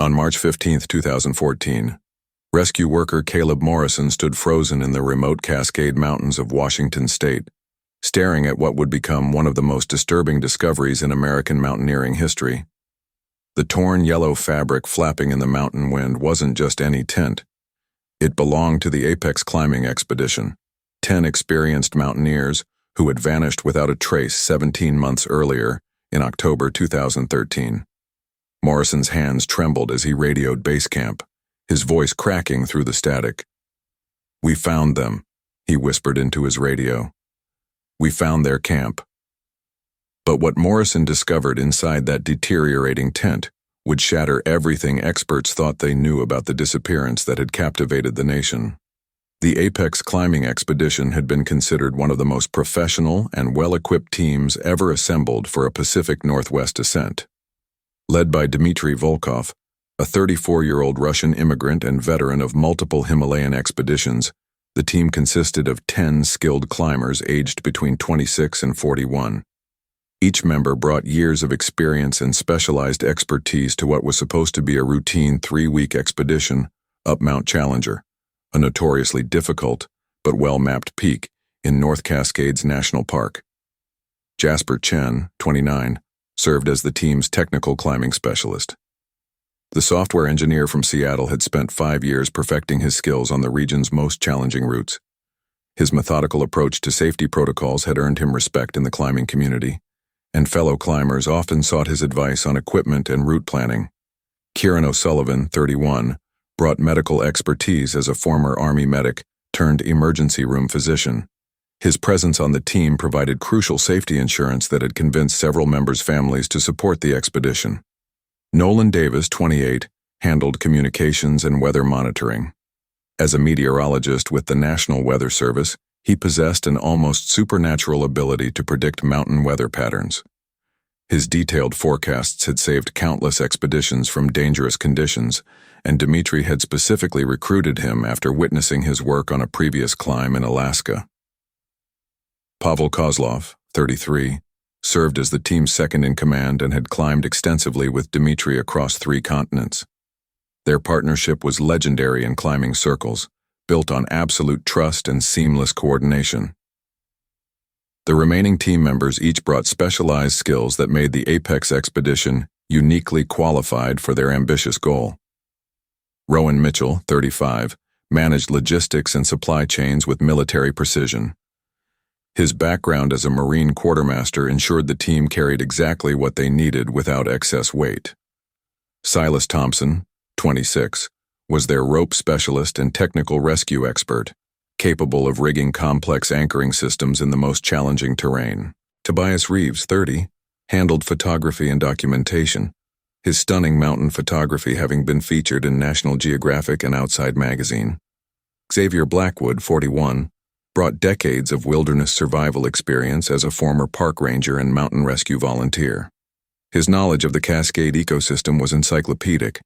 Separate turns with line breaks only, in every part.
On March 15, 2014, rescue worker Caleb Morrison stood frozen in the remote Cascade Mountains of Washington state, staring at what would become one of the most disturbing discoveries in American mountaineering history. The torn yellow fabric flapping in the mountain wind wasn't just any tent. It belonged to the Apex climbing expedition, 10 experienced mountaineers who had vanished without a trace 17 months earlier in October 2013. Morrison's hands trembled as he radioed base camp, his voice cracking through the static. "We found them," he whispered into his radio. "We found their camp." But what Morrison discovered inside that deteriorating tent would shatter everything experts thought they knew about the disappearance that had captivated the nation. The Apex climbing expedition had been considered one of the most professional and well-equipped teams ever assembled for a Pacific Northwest ascent. Led by Dmitry Volkov, a 34-year-old Russian immigrant and veteran of multiple Himalayan expeditions, the team consisted of 10 skilled climbers aged between 26 and 41. Each member brought years of experience and specialized expertise to what was supposed to be a routine 3-week expedition up Mount Challenger, a notoriously difficult but well-mapped peak in North Cascades National Park. Jasper Chen, 29, served as the team's technical climbing specialist. The software engineer from Seattle had spent 5 years perfecting his skills on the region's most challenging routes. His methodical approach to safety protocols had earned him respect in the climbing community, and fellow climbers often sought his advice on equipment and route planning. Kieran O'Sullivan, 31, brought medical expertise as a former Army medic turned emergency room physician. His presence on the team provided crucial safety insurance that had convinced several members' families to support the expedition. Nolan Davis, 28, handled communications and weather monitoring. As a meteorologist with the National Weather Service, he possessed an almost supernatural ability to predict mountain weather patterns. His detailed forecasts had saved countless expeditions from dangerous conditions, and Dmitry had specifically recruited him after witnessing his work on a previous climb in Alaska. Pavel Kozlov, 33, served as the team's second-in-command and had climbed extensively with Dmitry across 3 continents. Their partnership was legendary in climbing circles, built on absolute trust and seamless coordination. The remaining team members each brought specialized skills that made the Apex expedition uniquely qualified for their ambitious goal. Rowan Mitchell, 35, managed logistics and supply chains with military precision. His background as a Marine quartermaster ensured the team carried exactly what they needed without excess weight. Silas Thompson, 26, was their rope specialist and technical rescue expert, capable of rigging complex anchoring systems in the most challenging terrain. Tobias Reeves, 30, handled photography and documentation, his stunning mountain photography having been featured in National Geographic and Outside magazine. Xavier Blackwood, 41, brought decades of wilderness survival experience as a former park ranger and mountain rescue volunteer. His knowledge of the Cascade ecosystem was encyclopedic,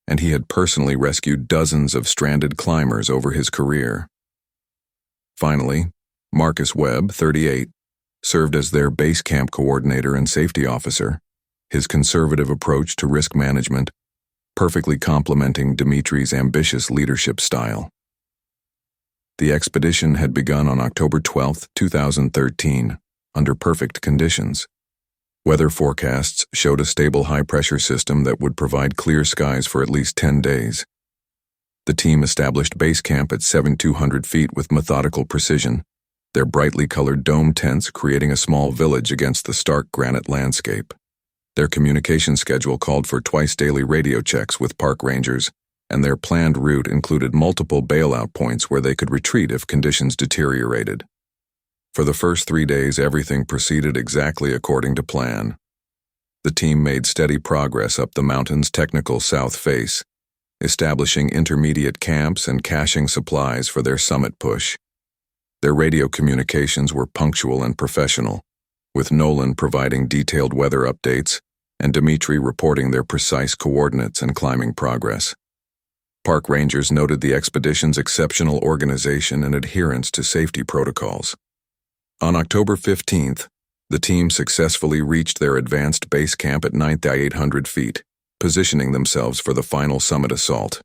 and he had personally rescued dozens of stranded climbers over his career. Finally, Marcus Webb, 38, served as their base camp coordinator and safety officer, his conservative approach to risk management perfectly complementing Dmitry's ambitious leadership style. The expedition had begun on October 12, 2013, under perfect conditions. Weather forecasts showed a stable high-pressure system that would provide clear skies for at least 10 days. The team established base camp at 7,200 feet with methodical precision, their brightly colored dome tents creating a small village against the stark granite landscape. Their communication schedule called for twice-daily radio checks with park rangers, and their planned route included multiple bailout points where they could retreat if conditions deteriorated. For the first 3 days, everything proceeded exactly according to plan. The team made steady progress up the mountain's technical south face, establishing intermediate camps and caching supplies for their summit push. Their radio communications were punctual and professional, with Nolan providing detailed weather updates and Dmitry reporting their precise coordinates and climbing progress. Park rangers noted the expedition's exceptional organization and adherence to safety protocols. On October 15th, the team successfully reached their advanced base camp at 9,800 feet, positioning themselves for the final summit assault.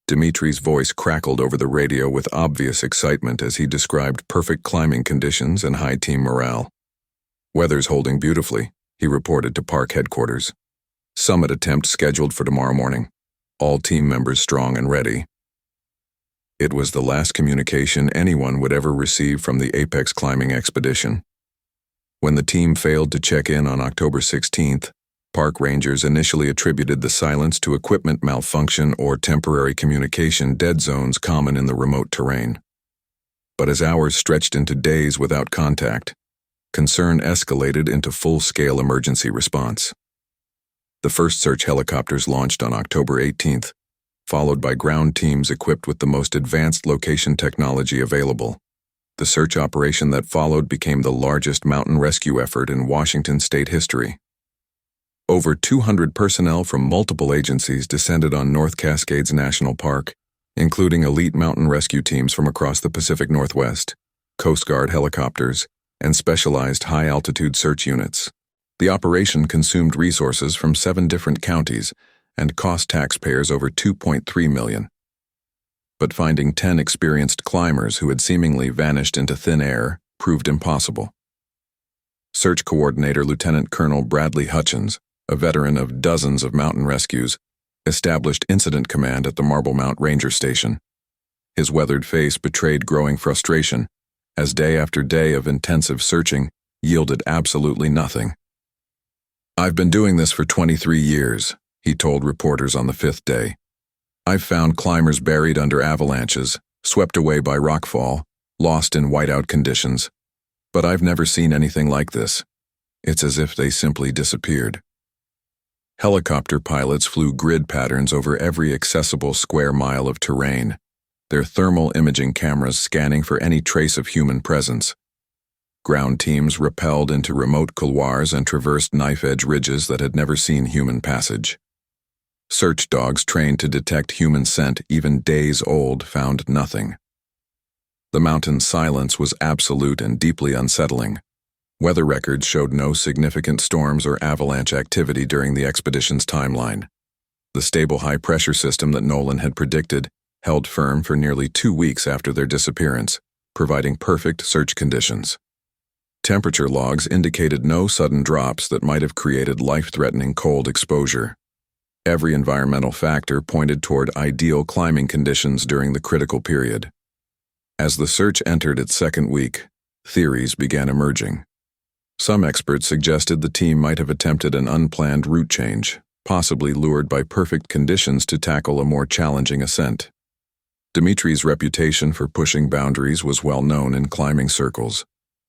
Dimitri's voice crackled over the radio with obvious excitement as he described perfect climbing conditions and high team morale. "Weather's holding beautifully," he reported to park headquarters. "Summit attempt scheduled for tomorrow morning. All team members strong and ready." It was the last communication anyone would ever receive from the apex climbing expedition. When the team failed to check in on October 16th, park rangers initially attributed the silence to equipment malfunction or temporary communication dead zones common in the remote terrain. But as hours stretched into days without contact, concern escalated into full-scale emergency response. The first search helicopters launched on October 18th, followed by ground teams equipped with the most advanced location technology available. The search operation that followed became the largest mountain rescue effort in Washington state history. Over 200 personnel from multiple agencies descended on North Cascades National Park, including elite mountain rescue teams from across the Pacific Northwest, Coast Guard helicopters, and specialized high-altitude search units. The operation consumed resources from 7 different counties and cost taxpayers over $2.3 million. But finding 10 experienced climbers who had seemingly vanished into thin air proved impossible. Search Coordinator Lieutenant Colonel Bradley Hutchins, a veteran of dozens of mountain rescues, established incident command at the Marble Mount Ranger Station. His weathered face betrayed growing frustration, as day after day of intensive searching yielded absolutely nothing. "I've been doing this for 23 years, he told reporters on the 5th day. "I've found climbers buried under avalanches, swept away by rockfall, lost in whiteout conditions. But I've never seen anything like this. It's as if they simply disappeared." Helicopter pilots flew grid patterns over every accessible square mile of terrain, their thermal imaging cameras scanning for any trace of human presence. Ground teams rappelled into remote couloirs and traversed knife-edge ridges that had never seen human passage. Search dogs trained to detect human scent even days old found nothing. The mountain's silence was absolute and deeply unsettling. Weather records showed no significant storms or avalanche activity during the expedition's timeline. The stable high-pressure system that Nolan had predicted held firm for nearly 2 weeks after their disappearance, providing perfect search conditions. Temperature logs indicated no sudden drops that might have created life-threatening cold exposure. Every environmental factor pointed toward ideal climbing conditions during the critical period. As the search entered its 2nd week, theories began emerging. Some experts suggested the team might have attempted an unplanned route change, possibly lured by perfect conditions to tackle a more challenging ascent. Dimitri's reputation for pushing boundaries was well known in climbing circles,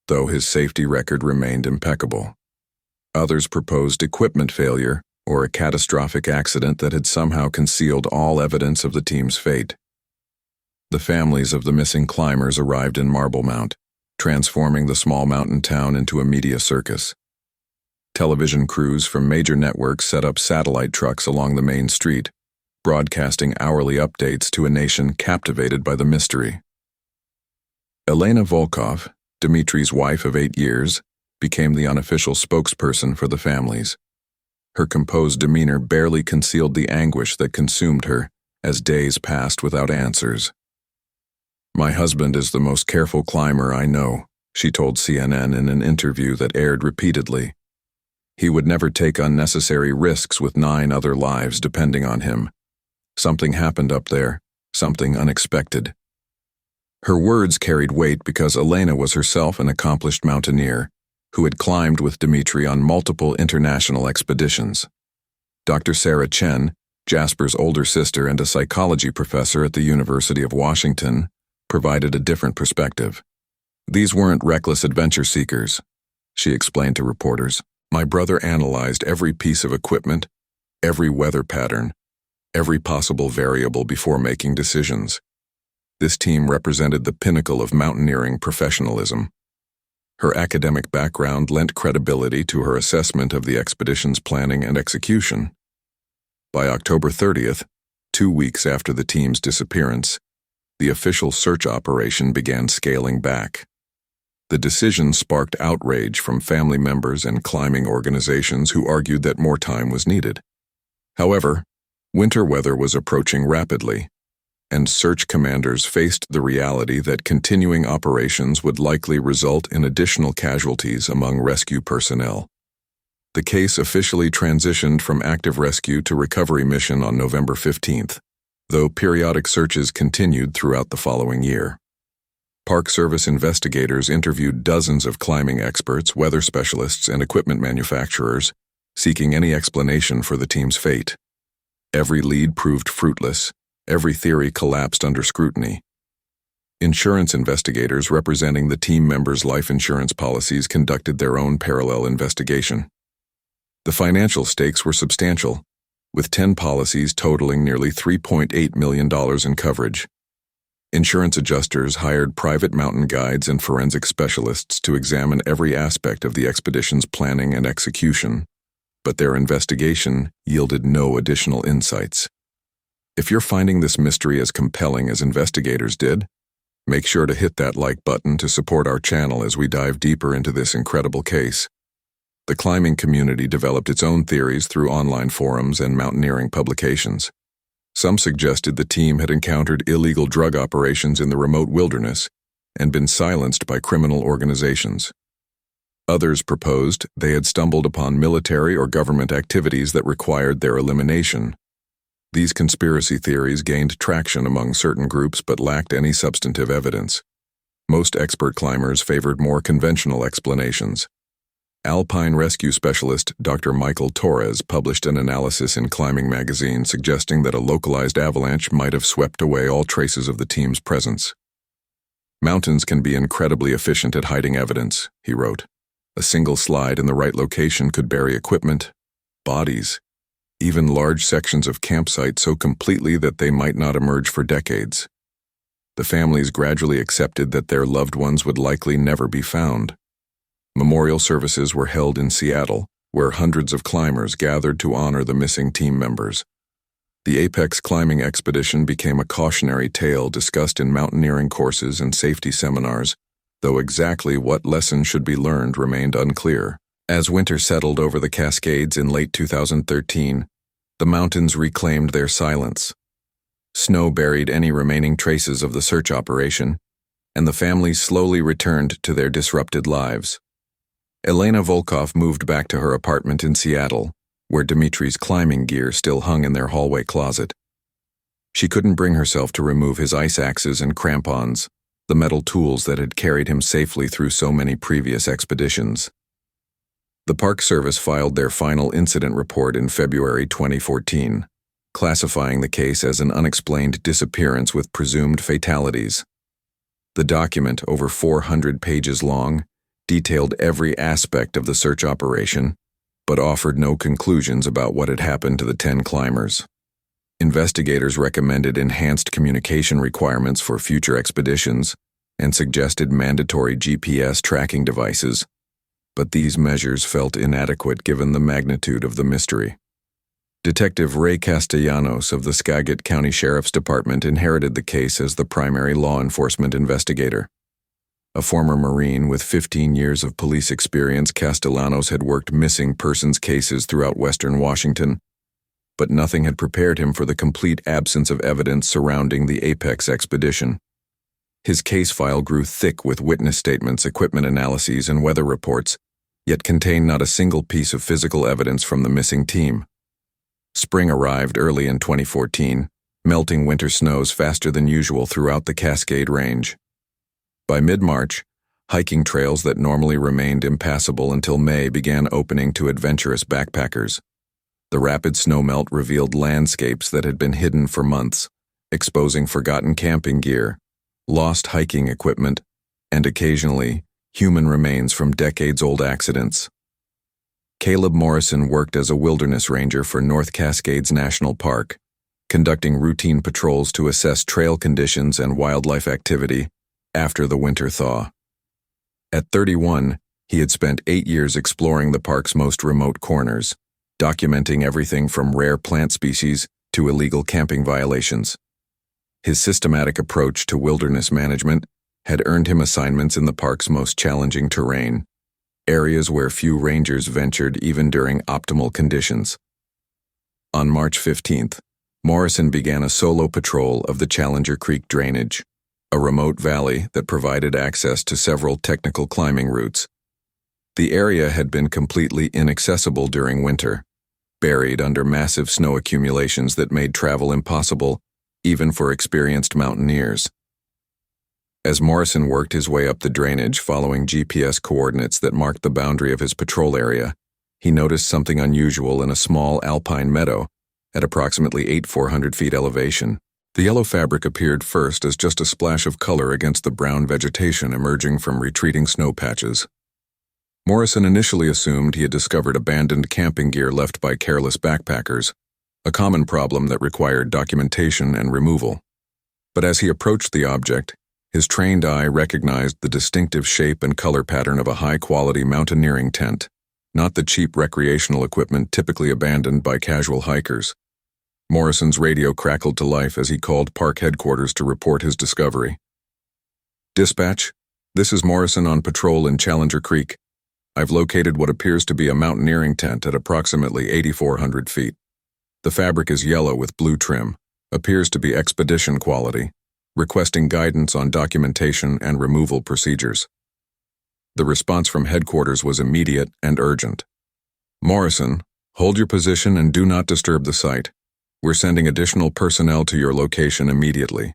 though his safety record remained impeccable. Others proposed equipment failure or a catastrophic accident that had somehow concealed all evidence of the team's fate. The families of the missing climbers arrived in Marble Mount, transforming the small mountain town into a media circus. Television crews from major networks set up satellite trucks along the main street, broadcasting hourly updates to a nation captivated by the mystery. Elena Volkov, Dimitri's wife of 8 years, became the unofficial spokesperson for the families. Her composed demeanor barely concealed the anguish that consumed her as days passed without answers. "My husband is the most careful climber I know," she told CNN in an interview that aired repeatedly. "He would never take unnecessary risks with 9 other lives depending on him. Something happened up there, something unexpected." Her words carried weight because Elena was herself an accomplished mountaineer who had climbed with Dimitri on multiple international expeditions. Dr. Sarah Chen, Jasper's older sister and a psychology professor at the University of Washington, provided a different perspective. "These weren't reckless adventure seekers," she explained to reporters. "My brother analyzed every piece of equipment, every weather pattern, every possible variable before making decisions. This team represented the pinnacle of mountaineering professionalism." Her academic background lent credibility to her assessment of the expedition's planning and execution. By October 30th, 2 weeks after the team's disappearance, the official search operation began scaling back. The decision sparked outrage from family members and climbing organizations who argued that more time was needed. However, winter weather was approaching rapidly, and search commanders faced the reality that continuing operations would likely result in additional casualties among rescue personnel. The case officially transitioned from active rescue to recovery mission on November 15th, though periodic searches continued throughout the following year. Park Service investigators interviewed dozens of climbing experts, weather specialists, and equipment manufacturers, seeking any explanation for the team's fate. Every lead proved fruitless. Every theory collapsed under scrutiny. Insurance investigators representing the team members' life insurance policies conducted their own parallel investigation. The financial stakes were substantial, with 10 policies totaling nearly $3.8 million in coverage. Insurance adjusters hired private mountain guides and forensic specialists to examine every aspect of the expedition's planning and execution, but their investigation yielded no additional insights. If you're finding this mystery as compelling as investigators did, make sure to hit that like button to support our channel as we dive deeper into this incredible case. The climbing community developed its own theories through online forums and mountaineering publications. Some suggested the team had encountered illegal drug operations in the remote wilderness and been silenced by criminal organizations. Others proposed they had stumbled upon military or government activities that required their elimination. These conspiracy theories gained traction among certain groups but lacked any substantive evidence. Most expert climbers favored more conventional explanations. Alpine rescue specialist Dr. Michael Torres published an analysis in Climbing magazine suggesting that a localized avalanche might have swept away all traces of the team's presence. Mountains can be incredibly efficient at hiding evidence, he wrote. A single slide in the right location could bury equipment, bodies, even large sections of campsite so completely that they might not emerge for decades. The families gradually accepted that their loved ones would likely never be found. Memorial services were held in Seattle, where hundreds of climbers gathered to honor the missing team members. The Apex climbing expedition became a cautionary tale discussed in mountaineering courses and safety seminars, though exactly what lessons should be learned remained unclear. As winter settled over the Cascades in late 2013, the mountains reclaimed their silence. Snow buried any remaining traces of the search operation, and the families slowly returned to their disrupted lives. Elena Volkov moved back to her apartment in Seattle, where Dimitri's climbing gear still hung in their hallway closet. She couldn't bring herself to remove his ice axes and crampons, the metal tools that had carried him safely through so many previous expeditions. The Park Service filed their final incident report in February 2014, classifying the case as an unexplained disappearance with presumed fatalities. The document, over 400 pages long, detailed every aspect of the search operation, but offered no conclusions about what had happened to the 10 climbers. Investigators recommended enhanced communication requirements for future expeditions and suggested mandatory GPS tracking devices, but these measures felt inadequate given the magnitude of the mystery. Detective Ray Castellanos of the Skagit County Sheriff's Department inherited the case as the primary law enforcement investigator. A former Marine with 15 years of police experience, Castellanos had worked missing persons cases throughout Western Washington, but nothing had prepared him for the complete absence of evidence surrounding the Apex expedition. His case file grew thick with witness statements, equipment analyses, and weather reports, yet contained not a single piece of physical evidence from the missing team. Spring arrived early in 2014, melting winter snows faster than usual throughout the Cascade Range. By mid-March, hiking trails that normally remained impassable until May began opening to adventurous backpackers. The rapid snowmelt revealed landscapes that had been hidden for months, exposing forgotten camping gear, lost hiking equipment, and occasionally, human remains from decades-old accidents. Caleb Morrison worked as a wilderness ranger for North Cascades National Park, conducting routine patrols to assess trail conditions and wildlife activity after the winter thaw. At 31, he had spent 8 years exploring the park's most remote corners, documenting everything from rare plant species to illegal camping violations. His systematic approach to wilderness management had earned him assignments in the park's most challenging terrain, areas where few rangers ventured even during optimal conditions. On March 15th, Morrison began a solo patrol of the Challenger Creek drainage, a remote valley that provided access to several technical climbing routes. The area had been completely inaccessible during winter, buried under massive snow accumulations that made travel impossible, even for experienced mountaineers. As Morrison worked his way up the drainage following GPS coordinates that marked the boundary of his patrol area, he noticed something unusual in a small alpine meadow at approximately 8,400 feet elevation. The yellow fabric appeared first as just a splash of color against the brown vegetation emerging from retreating snow patches. Morrison initially assumed he had discovered abandoned camping gear left by careless backpackers, a common problem that required documentation and removal. But as he approached the object, his trained eye recognized the distinctive shape and color pattern of a high-quality mountaineering tent, not the cheap recreational equipment typically abandoned by casual hikers. Morrison's radio crackled to life as he called park headquarters to report his discovery. "Dispatch, this is Morrison on patrol in Challenger Creek. I've located what appears to be a mountaineering tent at approximately 8,400 feet. The fabric is yellow with blue trim, appears to be expedition quality, requesting guidance on documentation and removal procedures." The response from headquarters was immediate and urgent. "Morrison, hold your position and do not disturb the site. We're sending additional personnel to your location immediately."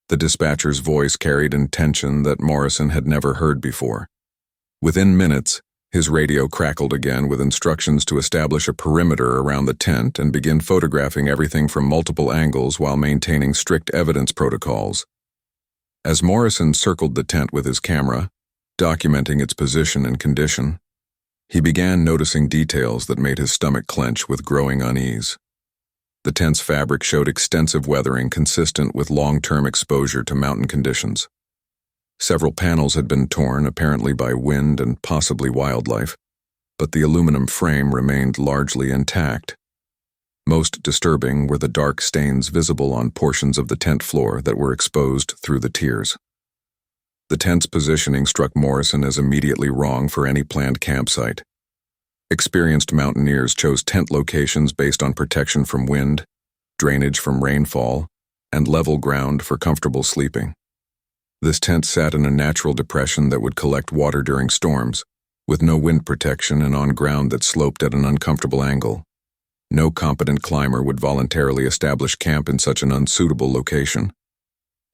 The dispatcher's voice carried intention that Morrison had never heard before. Within minutes, his radio crackled again with instructions to establish a perimeter around the tent and begin photographing everything from multiple angles while maintaining strict evidence protocols. As Morrison circled the tent with his camera, documenting its position and condition, he began noticing details that made his stomach clench with growing unease. The tent's fabric showed extensive weathering consistent with long-term exposure to mountain conditions. Several panels had been torn, apparently by wind and possibly wildlife, but the aluminum frame remained largely intact. Most disturbing were the dark stains visible on portions of the tent floor that were exposed through the tiers. The tent's positioning struck Morrison as immediately wrong for any planned campsite. Experienced mountaineers chose tent locations based on protection from wind, drainage from rainfall, and level ground for comfortable sleeping. This tent sat in a natural depression that would collect water during storms, with no wind protection and on ground that sloped at an uncomfortable angle. No competent climber would voluntarily establish camp in such an unsuitable location.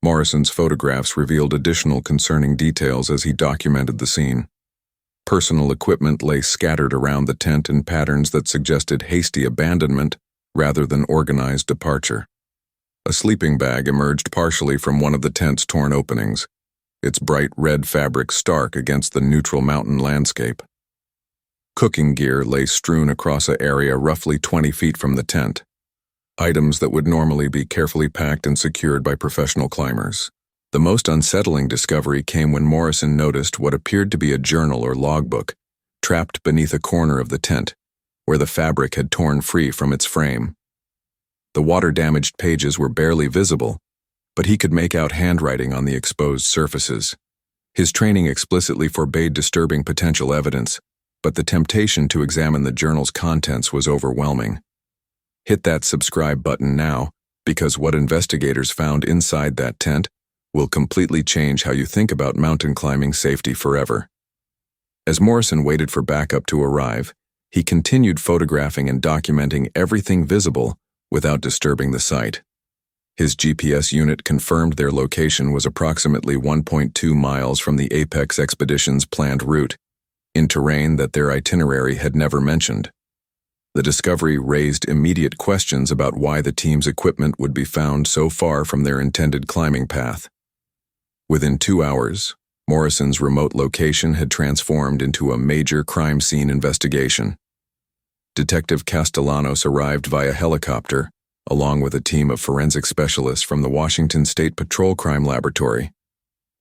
Morrison's photographs revealed additional concerning details as he documented the scene. Personal equipment lay scattered around the tent in patterns that suggested hasty abandonment rather than organized departure. A sleeping bag emerged partially from one of the tent's torn openings, its bright red fabric stark against the neutral mountain landscape. Cooking gear lay strewn across an area roughly 20 feet from the tent, items that would normally be carefully packed and secured by professional climbers. The most unsettling discovery came when Morrison noticed what appeared to be a journal or logbook, trapped beneath a corner of the tent, where the fabric had torn free from its frame. The water-damaged pages were barely visible, but he could make out handwriting on the exposed surfaces. His training explicitly forbade disturbing potential evidence, but the temptation to examine the journal's contents was overwhelming. Hit that subscribe button now, because what investigators found inside that tent will completely change how you think about mountain climbing safety forever. As Morrison waited for backup to arrive, he continued photographing and documenting everything visible without disturbing the site. His GPS unit confirmed their location was approximately 1.2 miles from the Apex Expedition's planned route, in terrain that their itinerary had never mentioned. The discovery raised immediate questions about why the team's equipment would be found so far from their intended climbing path. Within 2 hours, Morrison's remote location had transformed into a major crime scene investigation. Detective Castellanos arrived via helicopter, along with a team of forensic specialists from the Washington State Patrol Crime Laboratory.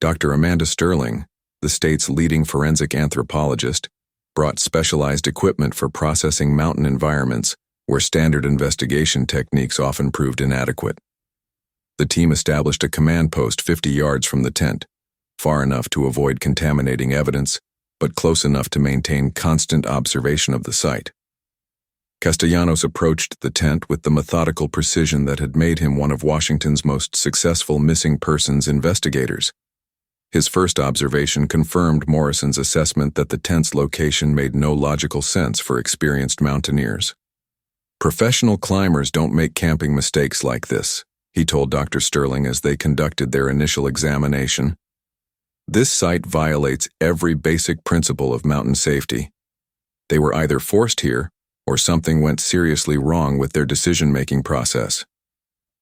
Dr. Amanda Sterling, the state's leading forensic anthropologist, brought specialized equipment for processing mountain environments where standard investigation techniques often proved inadequate. The team established a command post 50 yards from the tent, far enough to avoid contaminating evidence, but close enough to maintain constant observation of the site. Castellanos approached the tent with the methodical precision that had made him one of Washington's most successful missing persons investigators. His first observation confirmed Morrison's assessment that the tent's location made no logical sense for experienced mountaineers. "Professional climbers don't make camping mistakes like this," he told Dr. Sterling as they conducted their initial examination. "This site violates every basic principle of mountain safety. They were either forced here, or something went seriously wrong with their decision-making process."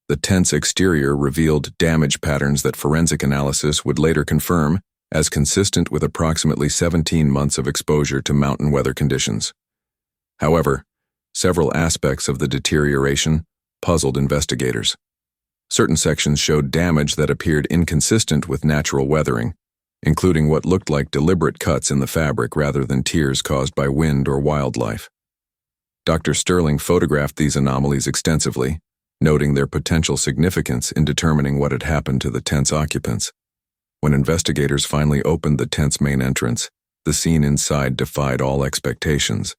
The tent's exterior revealed damage patterns that forensic analysis would later confirm as consistent with approximately 17 months of exposure to mountain weather conditions. However, several aspects of the deterioration puzzled investigators. Certain sections showed damage that appeared inconsistent with natural weathering, including what looked like deliberate cuts in the fabric rather than tears caused by wind or wildlife. Dr. Sterling photographed these anomalies extensively, noting their potential significance in determining what had happened to the tent's occupants. When investigators finally opened the tent's main entrance, the scene inside defied all expectations.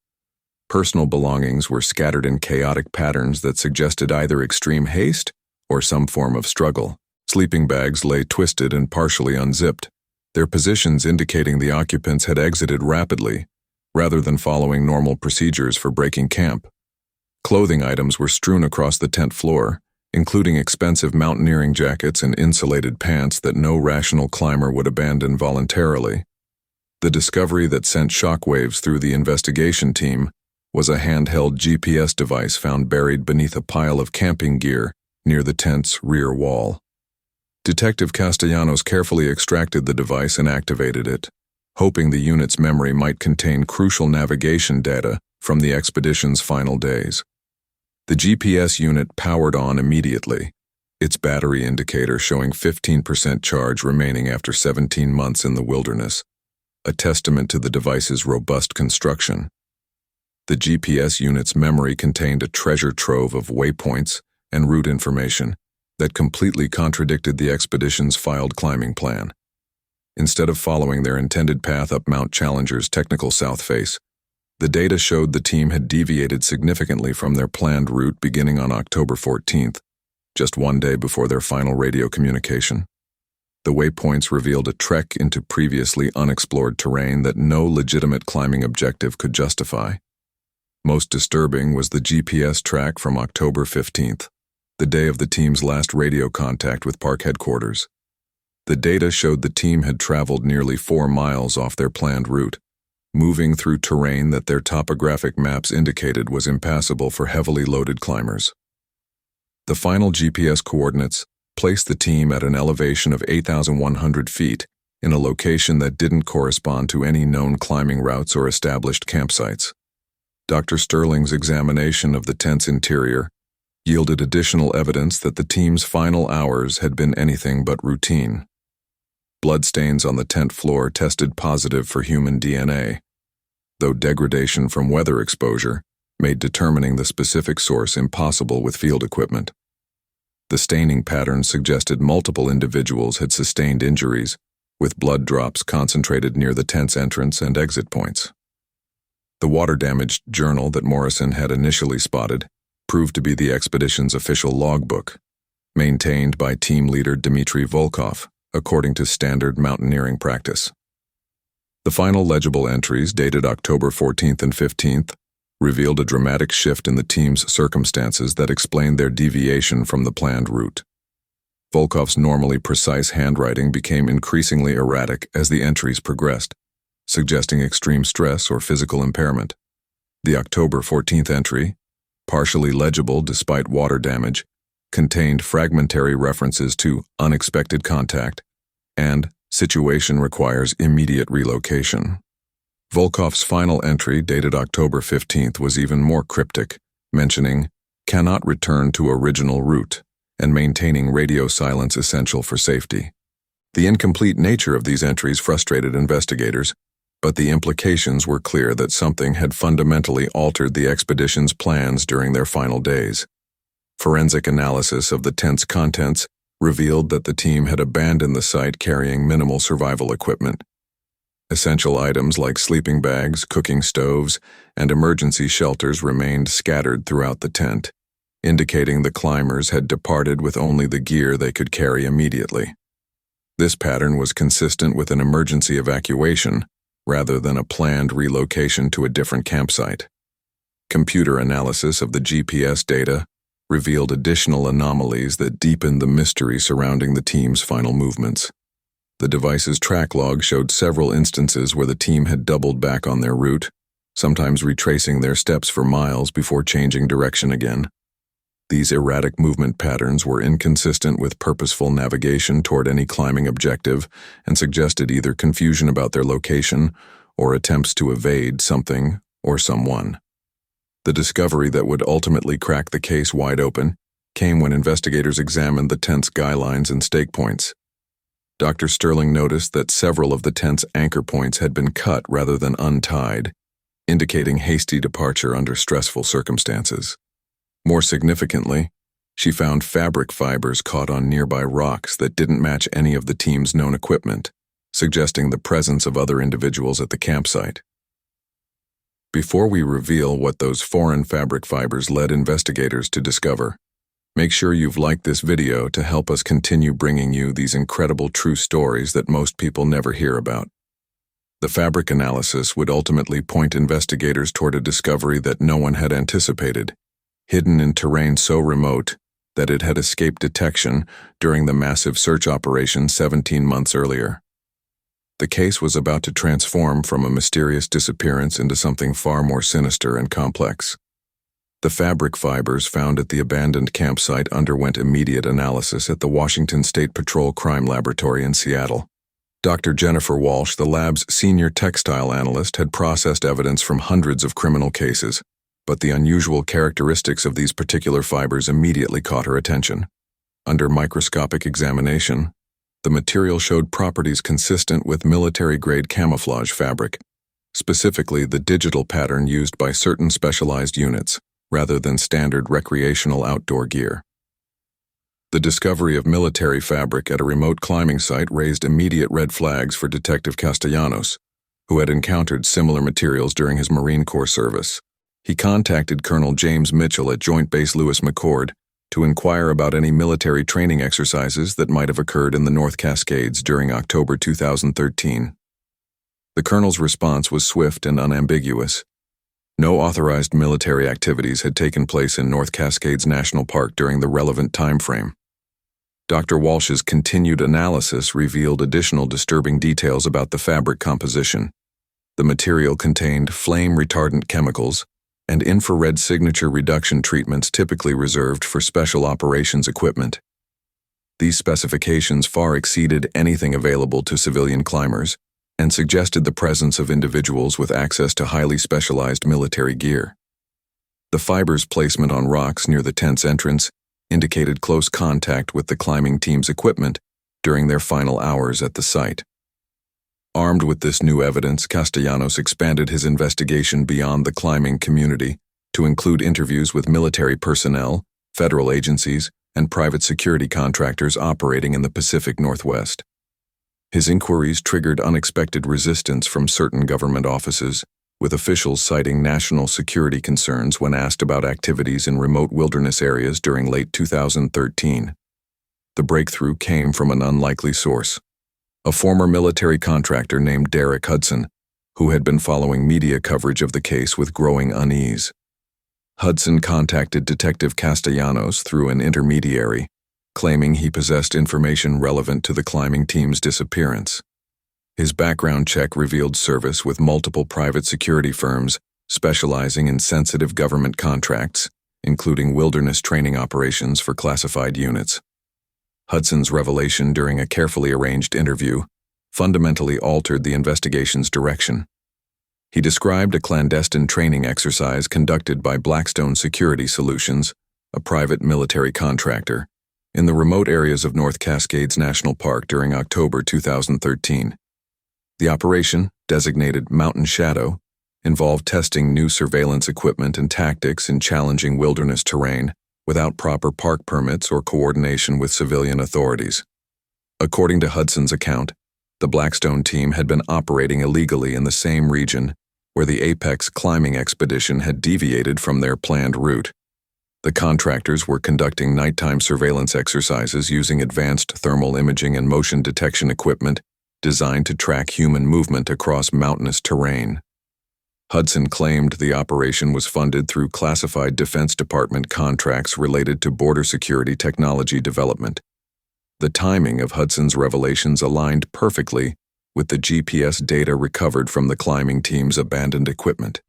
Personal belongings were scattered in chaotic patterns that suggested either extreme haste or some form of struggle. Sleeping bags lay twisted and partially unzipped, their positions indicating the occupants had exited rapidly, rather than following normal procedures for breaking camp. Clothing items were strewn across the tent floor, including expensive mountaineering jackets and insulated pants that no rational climber would abandon voluntarily. The discovery that sent shockwaves through the investigation team was a handheld GPS device found buried beneath a pile of camping gear near the tent's rear wall. Detective Castellanos carefully extracted the device and activated it, hoping the unit's memory might contain crucial navigation data from the expedition's final days. The GPS unit powered on immediately, its battery indicator showing 15% charge remaining after 17 months in the wilderness, a testament to the device's robust construction. The GPS unit's memory contained a treasure trove of waypoints and route information that completely contradicted the expedition's filed climbing plan. Instead of following their intended path up Mount Challenger's technical south face, the data showed the team had deviated significantly from their planned route beginning on October 14th, just one day before their final radio communication. The waypoints revealed a trek into previously unexplored terrain that no legitimate climbing objective could justify. Most disturbing was the GPS track from October 15th, the day of the team's last radio contact with park headquarters. The data showed the team had traveled nearly 4 miles off their planned route, moving through terrain that their topographic maps indicated was impassable for heavily loaded climbers. The final GPS coordinates placed the team at an elevation of 8,100 feet in a location that didn't correspond to any known climbing routes or established campsites. Dr. Sterling's examination of the tent's interior yielded additional evidence that the team's final hours had been anything but routine. Bloodstains on the tent floor tested positive for human DNA, though degradation from weather exposure made determining the specific source impossible with field equipment. The staining pattern suggested multiple individuals had sustained injuries, with blood drops concentrated near the tent's entrance and exit points. The water-damaged journal that Morrison had initially spotted proved to be the expedition's official logbook, maintained by team leader Dmitry Volkov, according to standard mountaineering practice. The final legible entries, dated October 14th and 15th, revealed a dramatic shift in the team's circumstances that explained their deviation from the planned route. Volkov's normally precise handwriting became increasingly erratic as the entries progressed, suggesting extreme stress or physical impairment. The October 14th entry, partially legible despite water damage, contained fragmentary references to unexpected contact and situation requires immediate relocation. Volkov's final entry, dated October 15th, was even more cryptic, mentioning cannot return to original route and maintaining radio silence essential for safety. The incomplete nature of these entries frustrated investigators, but the implications were clear that something had fundamentally altered the expedition's plans during their final days. Forensic analysis of the tent's contents revealed that the team had abandoned the site carrying minimal survival equipment. Essential items like sleeping bags, cooking stoves, and emergency shelters remained scattered throughout the tent, indicating the climbers had departed with only the gear they could carry immediately. This pattern was consistent with an emergency evacuation rather than a planned relocation to a different campsite. Computer analysis of the GPS data revealed additional anomalies that deepened the mystery surrounding the team's final movements. The device's track log showed several instances where the team had doubled back on their route, sometimes retracing their steps for miles before changing direction again. These erratic movement patterns were inconsistent with purposeful navigation toward any climbing objective and suggested either confusion about their location or attempts to evade something or someone. The discovery that would ultimately crack the case wide open came when investigators examined the tent's guy lines and stake points. Dr. Sterling noticed that several of the tent's anchor points had been cut rather than untied, indicating hasty departure under stressful circumstances. More significantly, she found fabric fibers caught on nearby rocks that didn't match any of the team's known equipment, suggesting the presence of other individuals at the campsite. Before we reveal what those foreign fabric fibers led investigators to discover, make sure you've liked this video to help us continue bringing you these incredible true stories that most people never hear about. The fabric analysis would ultimately point investigators toward a discovery that no one had anticipated, hidden in terrain so remote that it had escaped detection during the massive search operation 17 months earlier. The case was about to transform from a mysterious disappearance into something far more sinister and complex. The fabric fibers found at the abandoned campsite underwent immediate analysis at the Washington State Patrol Crime Laboratory in Seattle. Dr. Jennifer Walsh, the lab's senior textile analyst, had processed evidence from hundreds of criminal cases, but the unusual characteristics of these particular fibers immediately caught her attention. Under microscopic examination, the material showed properties consistent with military-grade camouflage fabric, specifically the digital pattern used by certain specialized units, rather than standard recreational outdoor gear. The discovery of military fabric at a remote climbing site raised immediate red flags for Detective Castellanos, who had encountered similar materials during his Marine Corps service. He contacted Colonel James Mitchell at Joint Base Lewis McChord to inquire about any military training exercises that might have occurred in the North Cascades during October 2013. The colonel's response was swift and unambiguous. No authorized military activities had taken place in North Cascades National Park during the relevant time frame. Dr. Walsh's continued analysis revealed additional disturbing details about the fabric composition. The material contained flame-retardant chemicals and infrared signature reduction treatments typically reserved for special operations equipment. These specifications far exceeded anything available to civilian climbers and suggested the presence of individuals with access to highly specialized military gear. The fiber's placement on rocks near the tent's entrance indicated close contact with the climbing team's equipment during their final hours at the site. Armed with this new evidence, Castellanos expanded his investigation beyond the climbing community to include interviews with military personnel, federal agencies, and private security contractors operating in the Pacific Northwest. His inquiries triggered unexpected resistance from certain government offices, with officials citing national security concerns when asked about activities in remote wilderness areas during late 2013. The breakthrough came from an unlikely source: a former military contractor named Derek Hudson, who had been following media coverage of the case with growing unease. Hudson contacted Detective Castellanos through an intermediary, claiming he possessed information relevant to the climbing team's disappearance. His background check revealed service with multiple private security firms specializing in sensitive government contracts, including wilderness training operations for classified units. Hudson's revelation during a carefully arranged interview fundamentally altered the investigation's direction. He described a clandestine training exercise conducted by Blackstone Security Solutions, a private military contractor, in the remote areas of North Cascades National Park during October 2013. The operation, designated Mountain Shadow, involved testing new surveillance equipment and tactics in challenging wilderness terrain without proper park permits or coordination with civilian authorities. According to Hudson's account, The Blackstone team had been operating illegally in the same region where the Apex climbing expedition had deviated from their planned route. The contractors were conducting nighttime surveillance exercises using advanced thermal imaging and motion detection equipment designed to track human movement across mountainous terrain. Hudson claimed the operation was funded through classified Defense Department contracts related to border security technology development. The timing of Hudson's revelations aligned perfectly with the GPS data recovered from the climbing team's abandoned equipment.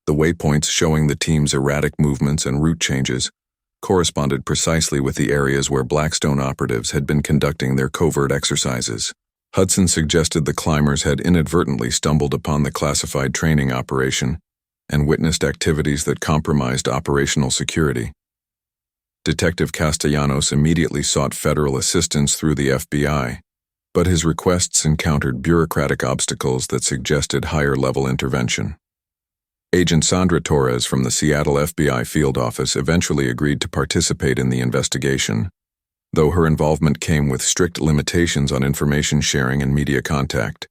The waypoints showing the team's erratic movements and route changes corresponded precisely with the areas where Blackstone operatives had been conducting their covert exercises. Hudson suggested the climbers had inadvertently stumbled upon the classified training operation and witnessed activities that compromised operational security. Detective Castellanos immediately sought federal assistance through the FBI, but his requests encountered bureaucratic obstacles that suggested higher-level intervention. Agent Sandra Torres from the Seattle FBI field office eventually agreed to participate in the investigation, though her involvement came with strict limitations on information sharing and media contact.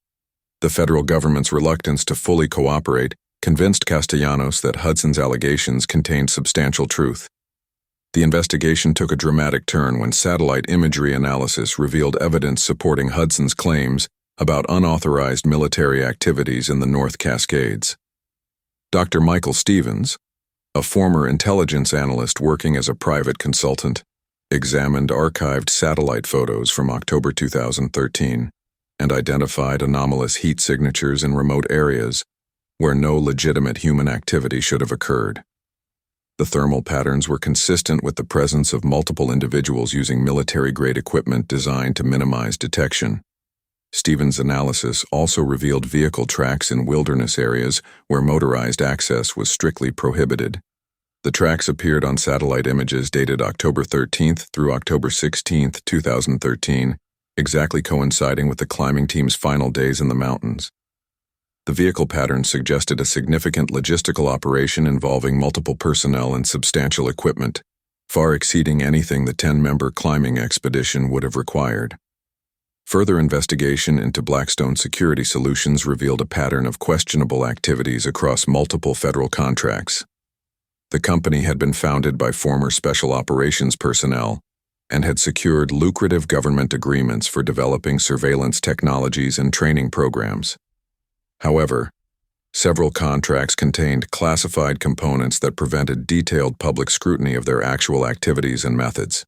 The federal government's reluctance to fully cooperate convinced Castellanos that Hudson's allegations contained substantial truth. The investigation took a dramatic turn when satellite imagery analysis revealed evidence supporting Hudson's claims about unauthorized military activities in the North Cascades. Dr. Michael Stevens, a former intelligence analyst working as a private consultant, examined archived satellite photos from October 2013 and identified anomalous heat signatures in remote areas where no legitimate human activity should have occurred. The thermal patterns were consistent with the presence of multiple individuals using military-grade equipment designed to minimize detection. Stevens' analysis also revealed vehicle tracks in wilderness areas where motorized access was strictly prohibited. The tracks appeared on satellite images dated October 13 through October 16, 2013, exactly coinciding with the climbing team's final days in the mountains. The vehicle patterns suggested a significant logistical operation involving multiple personnel and substantial equipment, far exceeding anything the 10-member climbing expedition would have required. Further investigation into Blackstone Security Solutions revealed a pattern of questionable activities across multiple federal contracts. The company had been founded by former special operations personnel and had secured lucrative government agreements for developing surveillance technologies and training programs. However, several contracts contained classified components that prevented detailed public scrutiny of their actual activities and methods.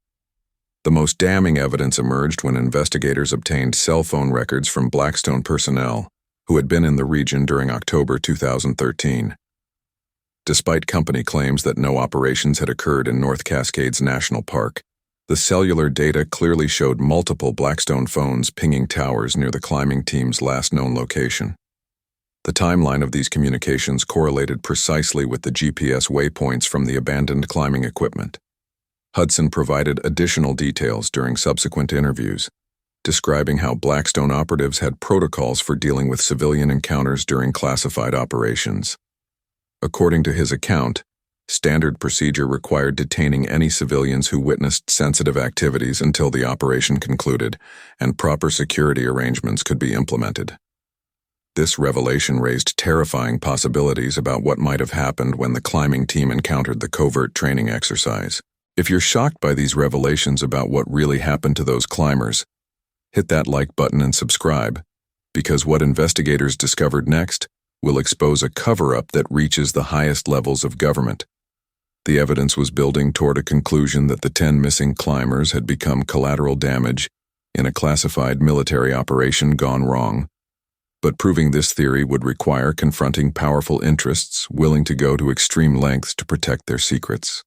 The most damning evidence emerged when investigators obtained cell phone records from Blackstone personnel who had been in the region during October 2013. Despite company claims that no operations had occurred in North Cascades National Park, the cellular data clearly showed multiple Blackstone phones pinging towers near the climbing team's last known location. The timeline of these communications correlated precisely with the GPS waypoints from the abandoned climbing equipment. Hudson provided additional details during subsequent interviews, describing how Blackstone operatives had protocols for dealing with civilian encounters during classified operations. According to his account, standard procedure required detaining any civilians who witnessed sensitive activities until the operation concluded and proper security arrangements could be implemented. This revelation raised terrifying possibilities about what might have happened when the climbing team encountered the covert training exercise. If you're shocked by these revelations about what really happened to those climbers, hit that like button and subscribe, because what investigators discovered next will expose a cover-up that reaches the highest levels of government. The evidence was building toward a conclusion that the 10 missing climbers had become collateral damage in a classified military operation gone wrong. But proving this theory would require confronting powerful interests willing to go to extreme lengths to protect their secrets.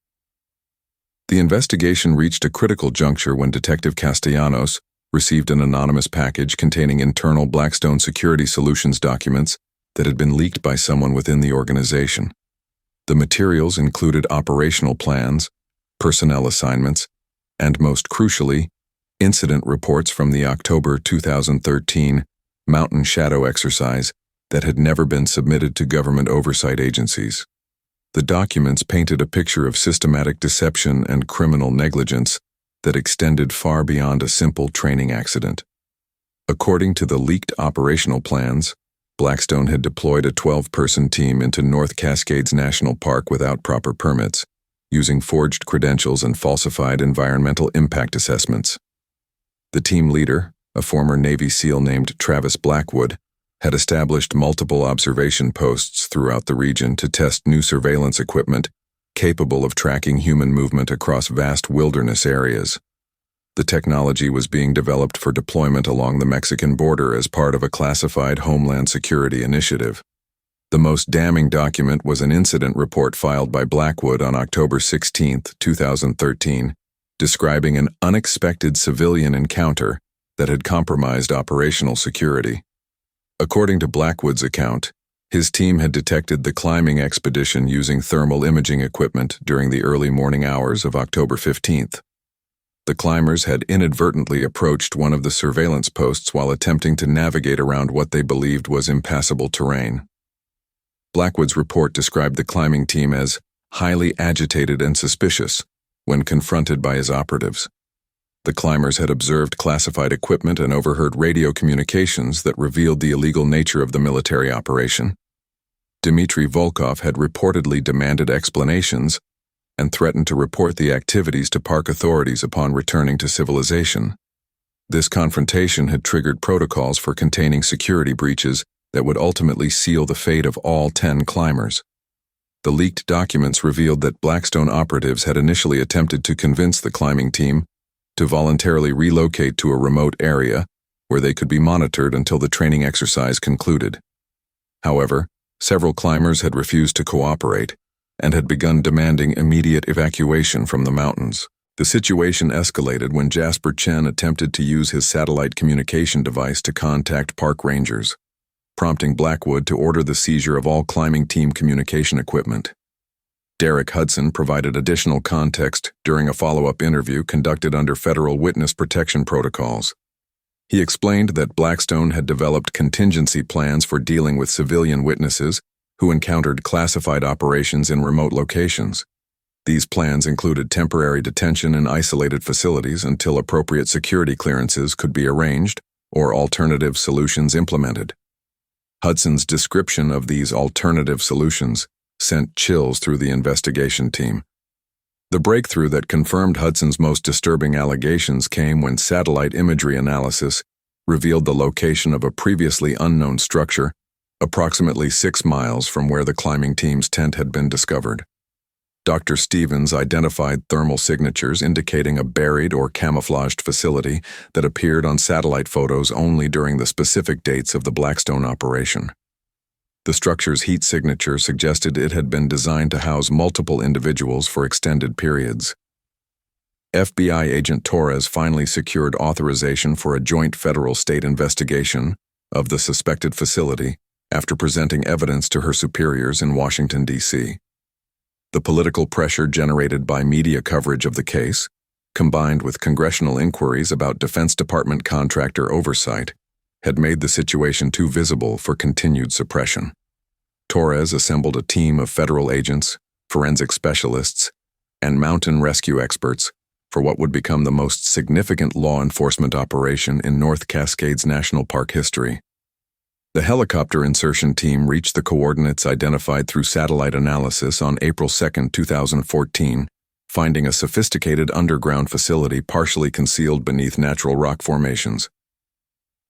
The investigation reached a critical juncture when Detective Castellanos received an anonymous package containing internal Blackstone Security Solutions documents that had been leaked by someone within the organization. The materials included operational plans, personnel assignments, and most crucially, incident reports from the October 2013 Mountain Shadow exercise that had never been submitted to government oversight agencies. The documents painted a picture of systematic deception and criminal negligence that extended far beyond a simple training accident. According to the leaked operational plans, Blackstone had deployed a 12-person team into North Cascades National Park without proper permits, using forged credentials and falsified environmental impact assessments. The team leader, a former Navy SEAL named Travis Blackwood, had established multiple observation posts throughout the region to test new surveillance equipment capable of tracking human movement across vast wilderness areas. The technology was being developed for deployment along the Mexican border as part of a classified Homeland Security initiative. The most damning document was an incident report filed by Blackwood on October 16, 2013, describing an unexpected civilian encounter that had compromised operational security. According to Blackwood's account, his team had detected the climbing expedition using thermal imaging equipment during the early morning hours of October 15th. The climbers had inadvertently approached one of the surveillance posts while attempting to navigate around what they believed was impassable terrain. Blackwood's report described the climbing team as highly agitated and suspicious when confronted by his operatives. The climbers had observed classified equipment and overheard radio communications that revealed the illegal nature of the military operation. Dmitry Volkov had reportedly demanded explanations and threatened to report the activities to park authorities upon returning to civilization. This confrontation had triggered protocols for containing security breaches that would ultimately seal the fate of all 10 climbers. The leaked documents revealed that Blackstone operatives had initially attempted to convince the climbing team to voluntarily relocate to a remote area where they could be monitored until the training exercise concluded. However, several climbers had refused to cooperate and had begun demanding immediate evacuation from the mountains. The situation escalated when Jasper Chen attempted to use his satellite communication device to contact park rangers, prompting Blackwood to order the seizure of all climbing team communication equipment. Derek Hudson provided additional context during a follow-up interview conducted under federal witness protection protocols. He explained that Blackstone had developed contingency plans for dealing with civilian witnesses who encountered classified operations in remote locations. These plans included temporary detention in isolated facilities until appropriate security clearances could be arranged or alternative solutions implemented. Hudson's description of these alternative solutions sent chills through the investigation team. The breakthrough that confirmed Hudson's most disturbing allegations came when satellite imagery analysis revealed the location of a previously unknown structure approximately 6 miles from where the climbing team's tent had been discovered. Dr. Stevens identified thermal signatures indicating a buried or camouflaged facility that appeared on satellite photos only during the specific dates of the Blackstone operation. The structure's heat signature suggested it had been designed to house multiple individuals for extended periods. FBI agent Torres finally secured authorization for a joint federal-state investigation of the suspected facility after presenting evidence to her superiors in Washington, D.C. The political pressure generated by media coverage of the case, combined with congressional inquiries about Defense Department contractor oversight, had made the situation too visible for continued suppression. Torres assembled a team of federal agents, forensic specialists, and mountain rescue experts for what would become the most significant law enforcement operation in North Cascades National Park history. The helicopter insertion team reached the coordinates identified through satellite analysis on April 2, 2014, finding a sophisticated underground facility partially concealed beneath natural rock formations.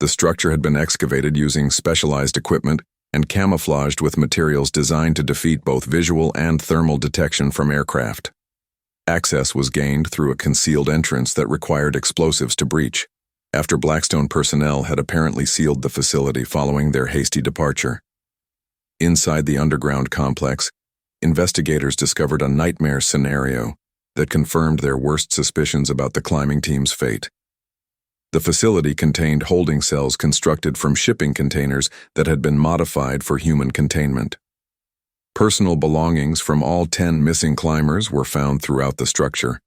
The structure had been excavated using specialized equipment and camouflaged with materials designed to defeat both visual and thermal detection from aircraft. Access was gained through a concealed entrance that required explosives to breach, after Blackstone personnel had apparently sealed the facility following their hasty departure. Inside the underground complex, investigators discovered a nightmare scenario that confirmed their worst suspicions about the climbing team's fate. The facility contained holding cells constructed from shipping containers that had been modified for human containment. Personal belongings from all 10 missing climbers were found throughout the structure,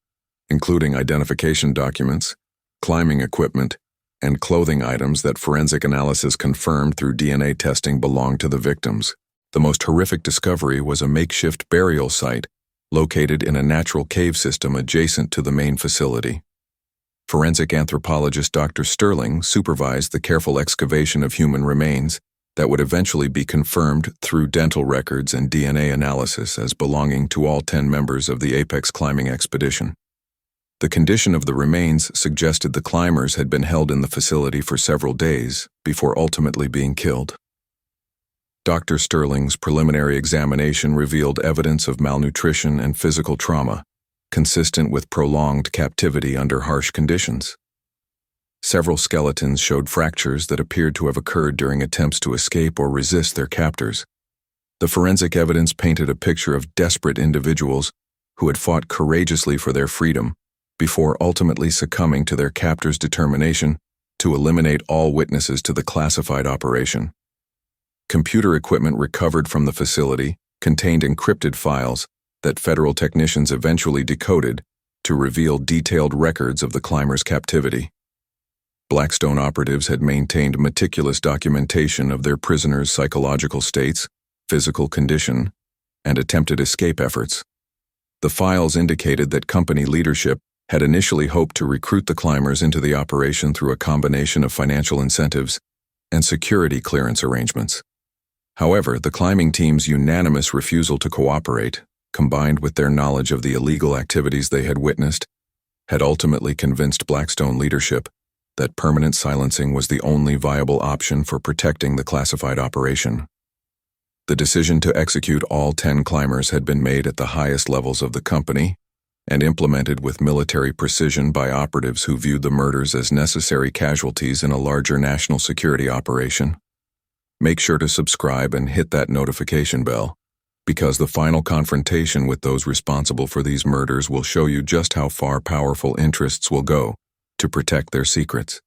including identification documents, climbing equipment, and clothing items that forensic analysis confirmed through DNA testing belonged to the victims. The most horrific discovery was a makeshift burial site located in a natural cave system adjacent to the main facility. Forensic anthropologist Dr. Sterling supervised the careful excavation of human remains that would eventually be confirmed through dental records and DNA analysis as belonging to all 10 members of the apex climbing expedition. The condition of the remains suggested the climbers had been held in the facility for several days before ultimately being killed. Dr. Sterling's preliminary examination revealed evidence of malnutrition and physical trauma, consistent with prolonged captivity under harsh conditions. Several skeletons showed fractures that appeared to have occurred during attempts to escape or resist their captors. The forensic evidence painted a picture of desperate individuals who had fought courageously for their freedom before ultimately succumbing to their captors' determination to eliminate all witnesses to the classified operation. Computer equipment recovered from the facility contained encrypted files that federal technicians eventually decoded to reveal detailed records of the climbers' captivity. Blackstone operatives had maintained meticulous documentation of their prisoners' psychological states, physical condition, and attempted escape efforts. The files indicated that company leadership had initially hoped to recruit the climbers into the operation through a combination of financial incentives and security clearance arrangements. However, the climbing team's unanimous refusal to cooperate, combined with their knowledge of the illegal activities they had witnessed, had ultimately convinced Blackstone leadership that permanent silencing was the only viable option for protecting the classified operation. The decision to execute all 10 climbers had been made at the highest levels of the company and implemented with military precision by operatives who viewed the murders as necessary casualties in a larger national security operation. Make sure to subscribe and hit that notification bell, because the final confrontation with those responsible for these murders will show you just how far powerful interests will go to protect their secrets.